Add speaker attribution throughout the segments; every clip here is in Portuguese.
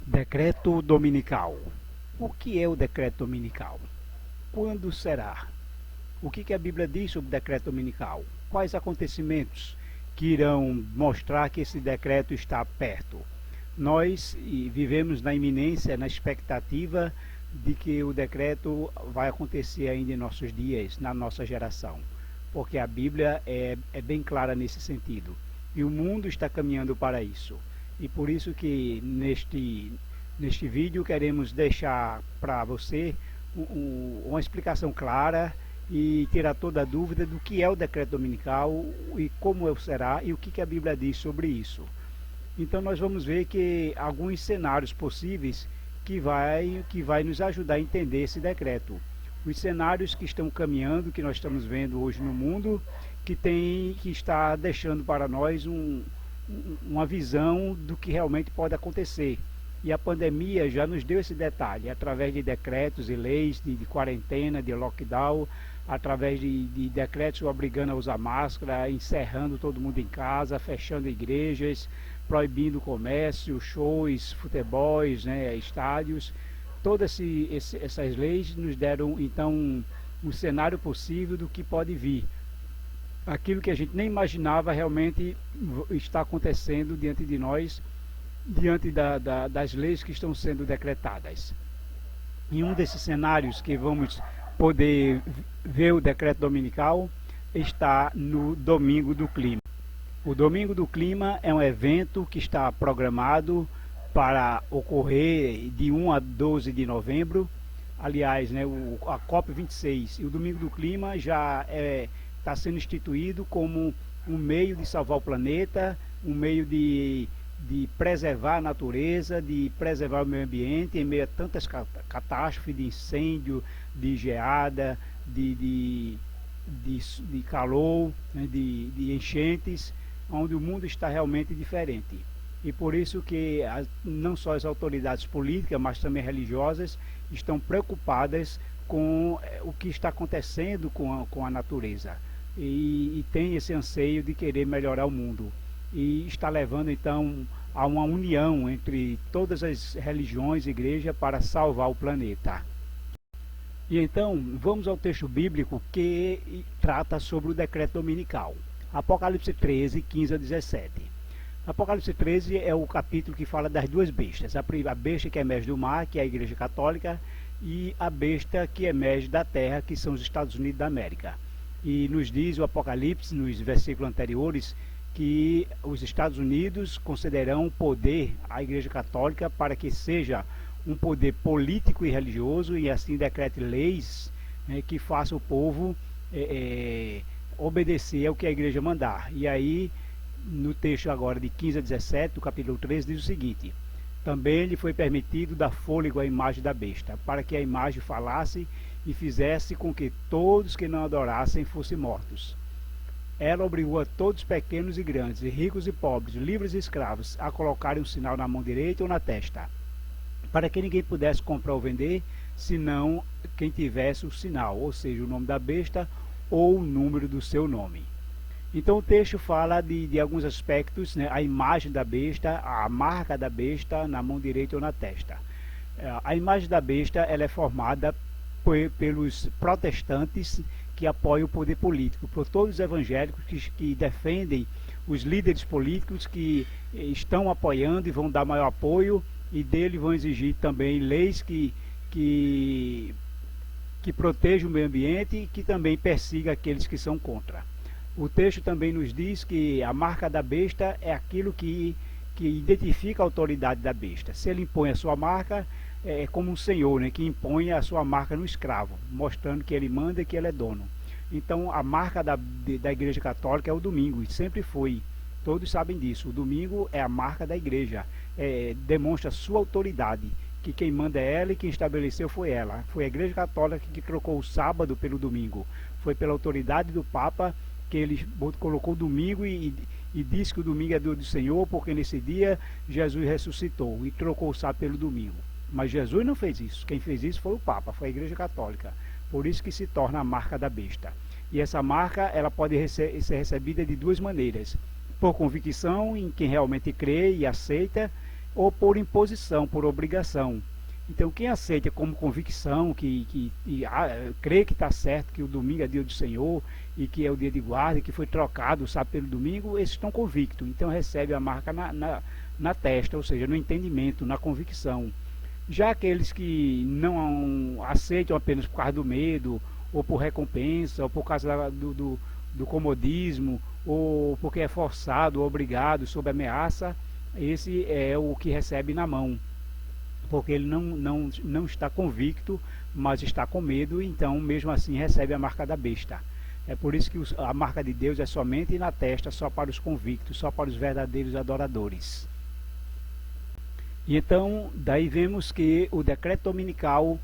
Speaker 1: Decreto dominical. O que é o decreto dominical? Quando será? O que a Bíblia diz sobre o decreto dominical? Quais acontecimentos que irão mostrar que esse decreto está perto? Nós vivemos na iminência, na expectativa de que o decreto vai acontecer ainda em nossos dias, na nossa geração, porque a Bíblia é bem clara nesse sentido. E o mundo está caminhando para isso. E por isso que neste vídeo queremos deixar para você uma explicação clara e tirar toda a dúvida do que é o decreto dominical e como será e o que a Bíblia diz sobre isso. Então nós vamos ver que alguns cenários possíveis que vai nos ajudar a entender esse decreto. Os cenários que estão caminhando, que nós estamos vendo hoje no mundo, que está deixando para nós uma visão do que realmente pode acontecer. E a pandemia já nos deu esse detalhe, através de decretos e leis de quarentena, de lockdown, através de decretos obrigando a usar máscara, encerrando todo mundo em casa, fechando igrejas, proibindo o comércio, shows, futebols, né, estádios. Todas essas leis nos deram então um cenário possível do que pode vir. Aquilo que a gente nem imaginava realmente está acontecendo diante de nós, diante das leis que estão sendo decretadas. Em um desses cenários que vamos poder ver o decreto dominical está no Domingo do Clima. O Domingo do Clima é um evento que está programado para ocorrer de 1 a 12 de novembro. Aliás, né, a COP26 e o Domingo do Clima já está sendo instituído como um meio de salvar o planeta, um meio de preservar a natureza, de preservar o meio ambiente em meio a tantas catástrofes de incêndio, de geada, de calor, né, de enchentes, onde o mundo está realmente diferente. E por isso que não só as autoridades políticas, mas também religiosas, estão preocupadas com o que está acontecendo com a natureza. E tem esse anseio de querer melhorar o mundo. E está levando então a uma união entre todas as religiões e igrejas para salvar o planeta. E então vamos ao texto bíblico que trata sobre o decreto dominical. Apocalipse 13, 15 a 17. Apocalipse 13 é o capítulo que fala das duas bestas. A besta que emerge do mar, que é a Igreja Católica, e a besta que emerge da terra, que são os Estados Unidos da América. E nos diz o Apocalipse, nos versículos anteriores, que os Estados Unidos concederão poder à Igreja Católica para que seja um poder político e religioso e assim decrete leis, né, que façam o povo obedecer ao que a Igreja mandar. E aí, no texto agora de 15 a 17, do capítulo 13, diz o seguinte: também lhe foi permitido dar fôlego à imagem da besta, para que a imagem falasse e fizesse com que todos que não adorassem fossem mortos. Ela obrigou a todos, pequenos e grandes, ricos e pobres, livres e escravos, a colocarem um sinal na mão direita ou na testa, para que ninguém pudesse comprar ou vender, senão quem tivesse o sinal, ou seja, o nome da besta ou o número do seu nome. Então o texto fala de alguns aspectos, né? A imagem da besta, a marca da besta na mão direita ou na testa. A imagem da besta ela é formada pelos protestantes que apoiam o poder político, por todos os evangélicos que defendem os líderes políticos que estão apoiando e vão dar maior apoio, e dele vão exigir também leis que protejam o meio ambiente e que também persiga aqueles que são contra. O texto também nos diz que a marca da besta é aquilo que identifica a autoridade da besta. Se ele impõe a sua marca, é como um senhor, né, que impõe a sua marca no escravo, mostrando que ele manda e que ele é dono. Então a marca da Igreja Católica é o domingo, e sempre foi. Todos sabem disso. O domingo é a marca da igreja, demonstra sua autoridade, que quem manda é ela e quem estabeleceu foi ela. Foi a Igreja Católica que trocou o sábado pelo domingo. Foi pela autoridade do Papa que ele colocou o domingo e disse que o domingo é do Senhor, porque nesse dia Jesus ressuscitou e trocou o sábado pelo domingo. Mas Jesus não fez isso. Quem fez isso foi o Papa, foi a Igreja Católica. Por isso que se torna a marca da besta. E essa marca ela pode ser recebida de duas maneiras: por convicção em quem realmente crê e aceita, ou por imposição, por obrigação. Então, quem aceita como convicção, crê que está certo, que o domingo é dia do Senhor e que é o dia de guarda, que foi trocado o sábado pelo domingo, esses estão convictos. Então, recebe a marca na testa, ou seja, no entendimento, na convicção. Já aqueles que não aceitam apenas por causa do medo, ou por recompensa, ou por causa do comodismo, ou porque é forçado, obrigado, sob ameaça, esse é o que recebe na mão, porque ele não está convicto, mas está com medo, então mesmo assim recebe a marca da besta. É por isso que a marca de Deus é somente na testa, só para os convictos, só para os verdadeiros adoradores. E então, daí vemos que o decreto dominical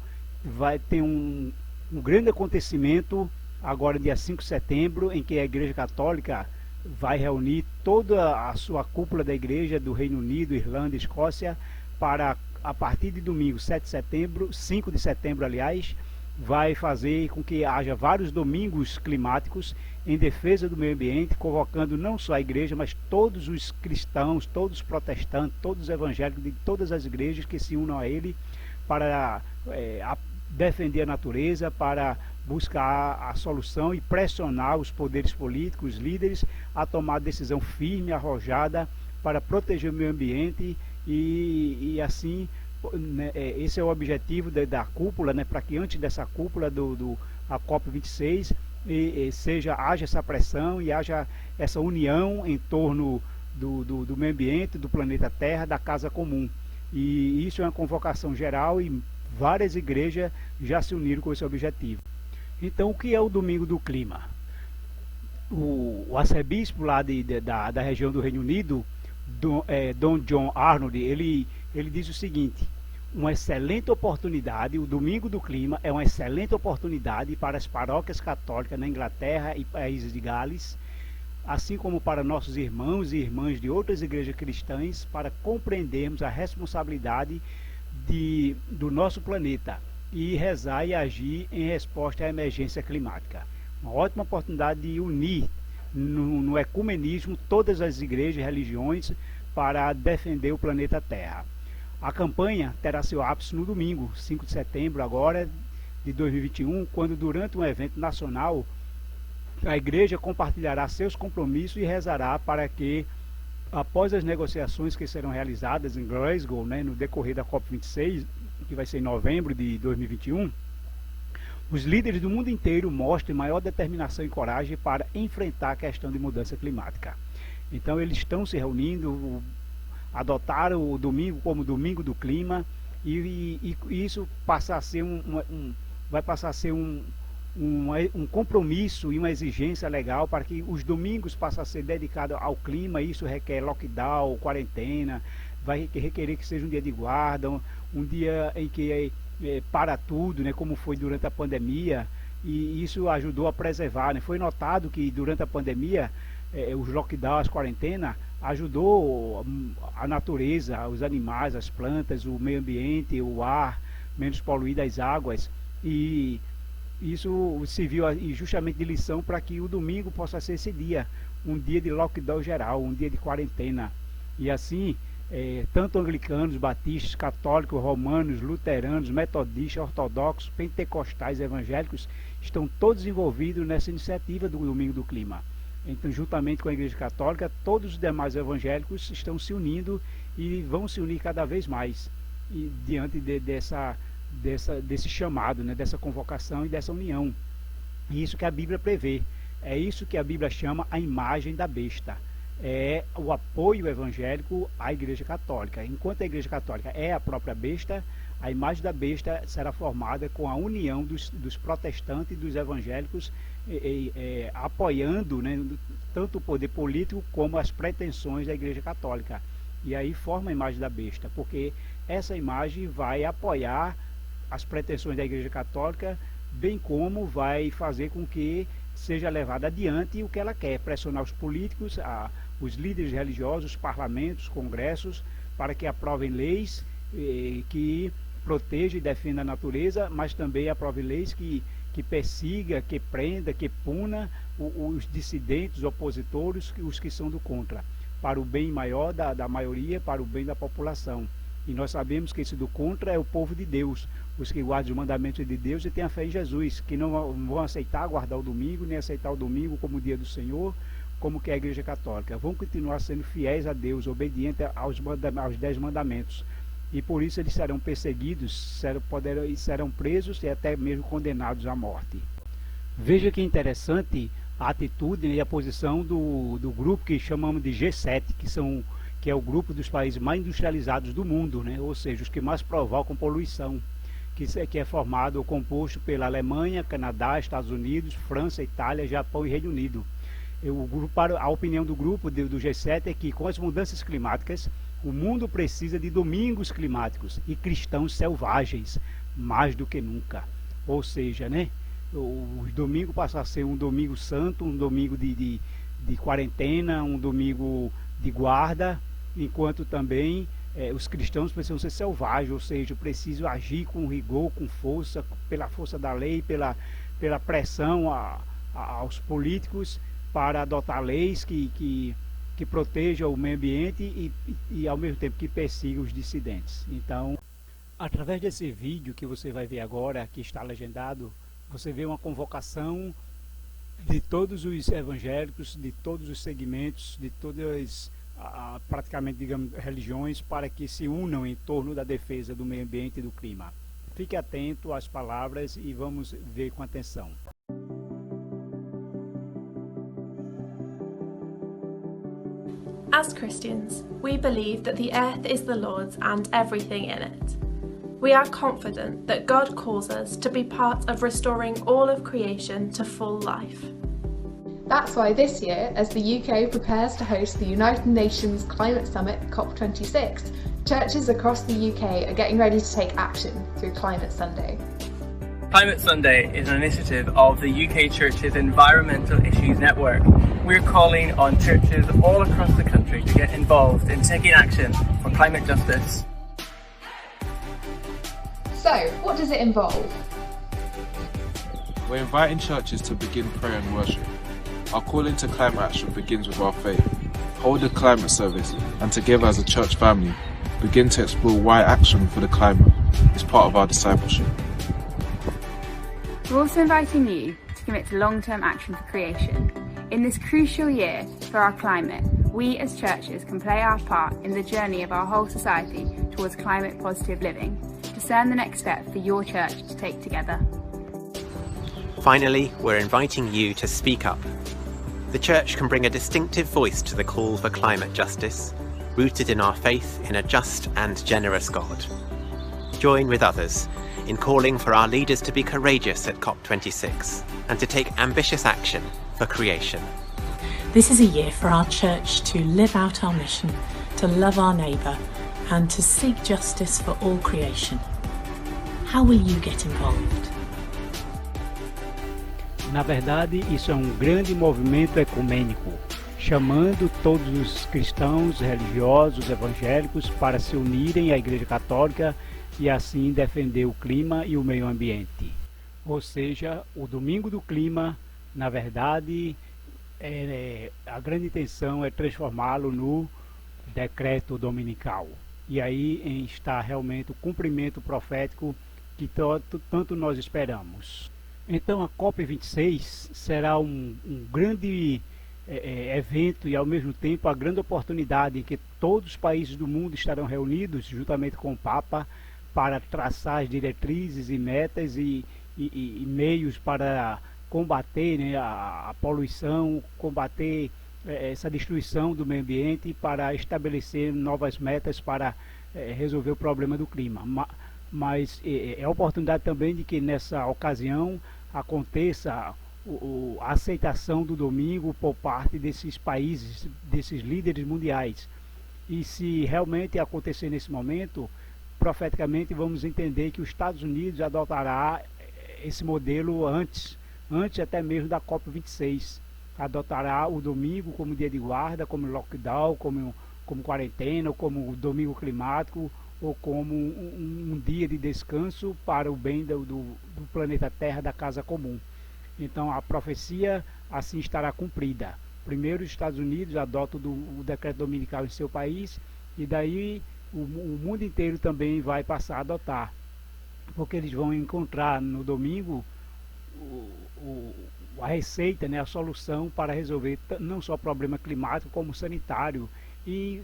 Speaker 1: vai ter um grande acontecimento, agora dia 5 de setembro, em que a Igreja Católica vai reunir toda a sua cúpula da Igreja do Reino Unido, Irlanda e Escócia, para, a partir de domingo, 7 de setembro, 5 de setembro, aliás, vai fazer com que haja vários domingos climáticos em defesa do meio ambiente, convocando não só a igreja, mas todos os cristãos, todos os protestantes, todos os evangélicos de todas as igrejas que se unam a ele para defender a natureza, para buscar a solução e pressionar os poderes políticos, os líderes, a tomar decisão firme, arrojada, para proteger o meio ambiente e assim, né, esse é o objetivo da cúpula, né, para que antes dessa cúpula a COP26 haja essa pressão e haja essa união em torno do meio ambiente, do planeta Terra, da casa comum. E isso é uma convocação geral e várias igrejas já se uniram com esse objetivo. Então, o que é o Domingo do Clima? O arcebispo lá da região do Reino Unido, Dom John Arnold, ele diz o seguinte: uma excelente oportunidade, o Domingo do Clima é uma excelente oportunidade para as paróquias católicas na Inglaterra e países de Gales, assim como para nossos irmãos e irmãs de outras igrejas cristãs, para compreendermos a responsabilidade do nosso planeta e rezar e agir em resposta à emergência climática. Uma ótima oportunidade de unir no ecumenismo todas as igrejas e religiões para defender o planeta Terra. A campanha terá seu ápice no domingo, 5 de setembro agora de 2021, quando durante um evento nacional a igreja compartilhará seus compromissos e rezará para que, após as negociações que serão realizadas em Glasgow, né, no decorrer da COP26, que vai ser em novembro de 2021, os líderes do mundo inteiro mostrem maior determinação e coragem para enfrentar a questão de mudança climática. Então eles estão se reunindo, adotaram o domingo como Domingo do Clima, e isso passa a ser vai passar a ser um compromisso e uma exigência legal para que os domingos passem a ser dedicados ao clima. Isso requer lockdown, quarentena, vai requerer que seja um dia de guarda, um dia em que para tudo, né, como foi durante a pandemia, e isso ajudou a preservar, né? Foi notado que durante a pandemia os lockdowns, as quarentenas, ajudou a natureza, os animais, as plantas, o meio ambiente, o ar menos poluído, as águas, e isso serviu justamente de lição para que o domingo possa ser esse dia, um dia de lockdown geral, um dia de quarentena. E assim, tanto anglicanos, batistas, católicos, romanos, luteranos, metodistas, ortodoxos, pentecostais, evangélicos, estão todos envolvidos nessa iniciativa do Domingo do Clima. Então, juntamente com a Igreja Católica, todos os demais evangélicos estão se unindo e vão se unir cada vez mais diante desse chamado, né, dessa convocação e dessa união. E isso que a Bíblia prevê. É isso que a Bíblia chama a imagem da besta. É o apoio evangélico à Igreja Católica. Enquanto a Igreja Católica é a própria besta, a imagem da besta será formada com a união dos protestantes e dos evangélicos, apoiando, né, tanto o poder político como as pretensões da Igreja Católica. E aí forma a imagem da besta, porque essa imagem vai apoiar as pretensões da Igreja Católica, bem como vai fazer com que seja levado adiante o que ela quer, pressionar os políticos, os líderes religiosos, os parlamentos, os congressos, para que aprovem leis que protejam e defendam a natureza, mas também aprovem leis que persiga, que prenda, que puna os dissidentes, os opositores, os que são do contra. para o bem maior da maioria, para o bem da população. E nós sabemos que esse do contra é o povo de Deus, os que guardam os mandamentos de Deus e têm a fé em Jesus, que não vão aceitar guardar o domingo, nem aceitar o domingo como o dia do Senhor, como que é a Igreja Católica. Vão continuar sendo fiéis a Deus, obedientes aos 10 mandamentos. E por isso eles serão perseguidos, serão presos e até mesmo condenados à morte. Veja que interessante a atitude e a posição do grupo que chamamos de G7, que é o grupo dos países mais industrializados do mundo, né? Ou seja, os que mais provocam poluição, que é formado ou composto pela Alemanha, Canadá, Estados Unidos, França, Itália, Japão e Reino Unido. A opinião do grupo do G7 é que com as mudanças climáticas, o mundo precisa de domingos climáticos e cristãos selvagens, mais do que nunca. Ou seja, né? O domingo passa a ser um domingo santo, um domingo de quarentena, um domingo de guarda, enquanto também os cristãos precisam ser selvagens, ou seja, precisam agir com rigor, com força, pela força da lei, pela pressão aos políticos para adotar leis que protejam o meio ambiente e ao mesmo tempo que persigam os dissidentes. Então, através desse vídeo que você vai ver agora, que está legendado, você vê uma convocação de todos os evangélicos, de todos os segmentos, de todas praticamente, digamos, religiões, para que se unam em torno da defesa do meio ambiente e do clima. Fique atento às palavras e vamos ver com atenção.
Speaker 2: As Christians, we believe that the earth is the Lord's and everything in it. We are confident that God calls us to be part of restoring all of creation to full life.
Speaker 3: That's why this year, as the UK prepares to host the United Nations Climate Summit COP26, churches across the UK are getting ready to take action through Climate Sunday.
Speaker 4: Climate Sunday is an initiative of the UK Churches Environmental Issues Network. We're calling on churches all across the country to get involved in taking action for climate justice.
Speaker 3: So, what does it involve?
Speaker 5: We're inviting churches to begin prayer and worship. Our calling to climate action begins with our faith. Hold a climate service and together as a church family, begin to explore why action for the climate is part of our discipleship.
Speaker 6: We're also inviting you to commit to long-term action for creation. In this crucial year for our climate, we as churches can play our part in the journey of our whole society towards climate positive living. Discern the next step for your church to take together.
Speaker 7: Finally, we're inviting you to speak up. The church can bring a distinctive voice to the call for climate justice, rooted in our faith in a just and generous God. Join with others in calling for our leaders to be courageous at COP26 and to take ambitious action for creation.
Speaker 8: This is a year for our church to live out our mission, to love our neighbour and to seek justice for all creation. How will you get involved?
Speaker 1: Na verdade, isso é um grande movimento ecumênico, chamando todos os cristãos, religiosos, evangélicos para se unirem à Igreja Católica e assim defender o clima e o meio ambiente. Ou seja, o Domingo do Clima, na verdade, a grande intenção é transformá-lo no decreto dominical. E aí está realmente o cumprimento profético que tanto nós esperamos. Então a COP26 será um grande evento e ao mesmo tempo a grande oportunidade em que todos os países do mundo estarão reunidos juntamente com o Papa para traçar as diretrizes e metas e meios para combater, né, a poluição, combater essa destruição do meio ambiente, para estabelecer novas metas para resolver o problema do clima. Mas é a oportunidade também de que nessa ocasião aconteça a aceitação do domingo por parte desses países, desses líderes mundiais. E se realmente acontecer nesse momento, profeticamente vamos entender que os Estados Unidos adotará esse modelo antes até mesmo da COP26. Adotará o domingo como dia de guarda, como lockdown, como quarentena, como domingo climático, ou como um dia de descanso para o bem do planeta Terra, da casa comum. Então a profecia assim estará cumprida. Primeiro os Estados Unidos adotam o decreto dominical em seu país, e daí o mundo inteiro também vai passar a adotar, porque eles vão encontrar no domingo a receita, né, a solução para resolver não só o problema climático, como sanitário e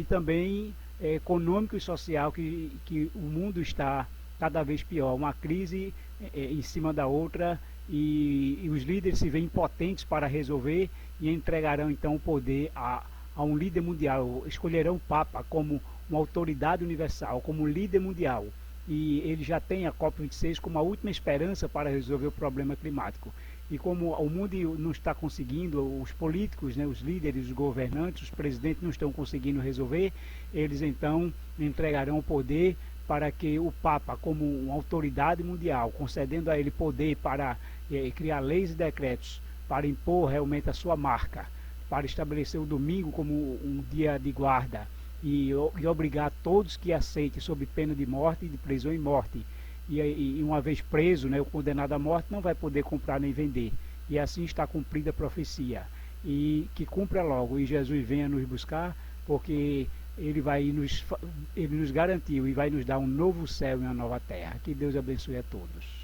Speaker 1: também econômico e social, que o mundo está cada vez pior, uma crise em cima da outra, e os líderes se veem impotentes para resolver e entregarão então o poder a um líder mundial, escolherão o Papa como uma autoridade universal, como líder mundial, e ele já tem a COP26 como a última esperança para resolver o problema climático. E como o mundo não está conseguindo, os políticos, né, os líderes, os governantes, os presidentes não estão conseguindo resolver, eles então entregarão o poder para que o Papa, como uma autoridade mundial, concedendo a ele poder para criar leis e decretos, para impor realmente a sua marca, para estabelecer o domingo como um dia de guarda, e obrigar todos que aceitem sob pena de morte, de prisão e morte. E uma vez preso, né, o condenado à morte não vai poder comprar nem vender. E assim está cumprida a profecia. E que cumpra logo, e Jesus venha nos buscar, porque ele nos garantiu e vai nos dar um novo céu e uma nova terra. Que Deus abençoe a todos.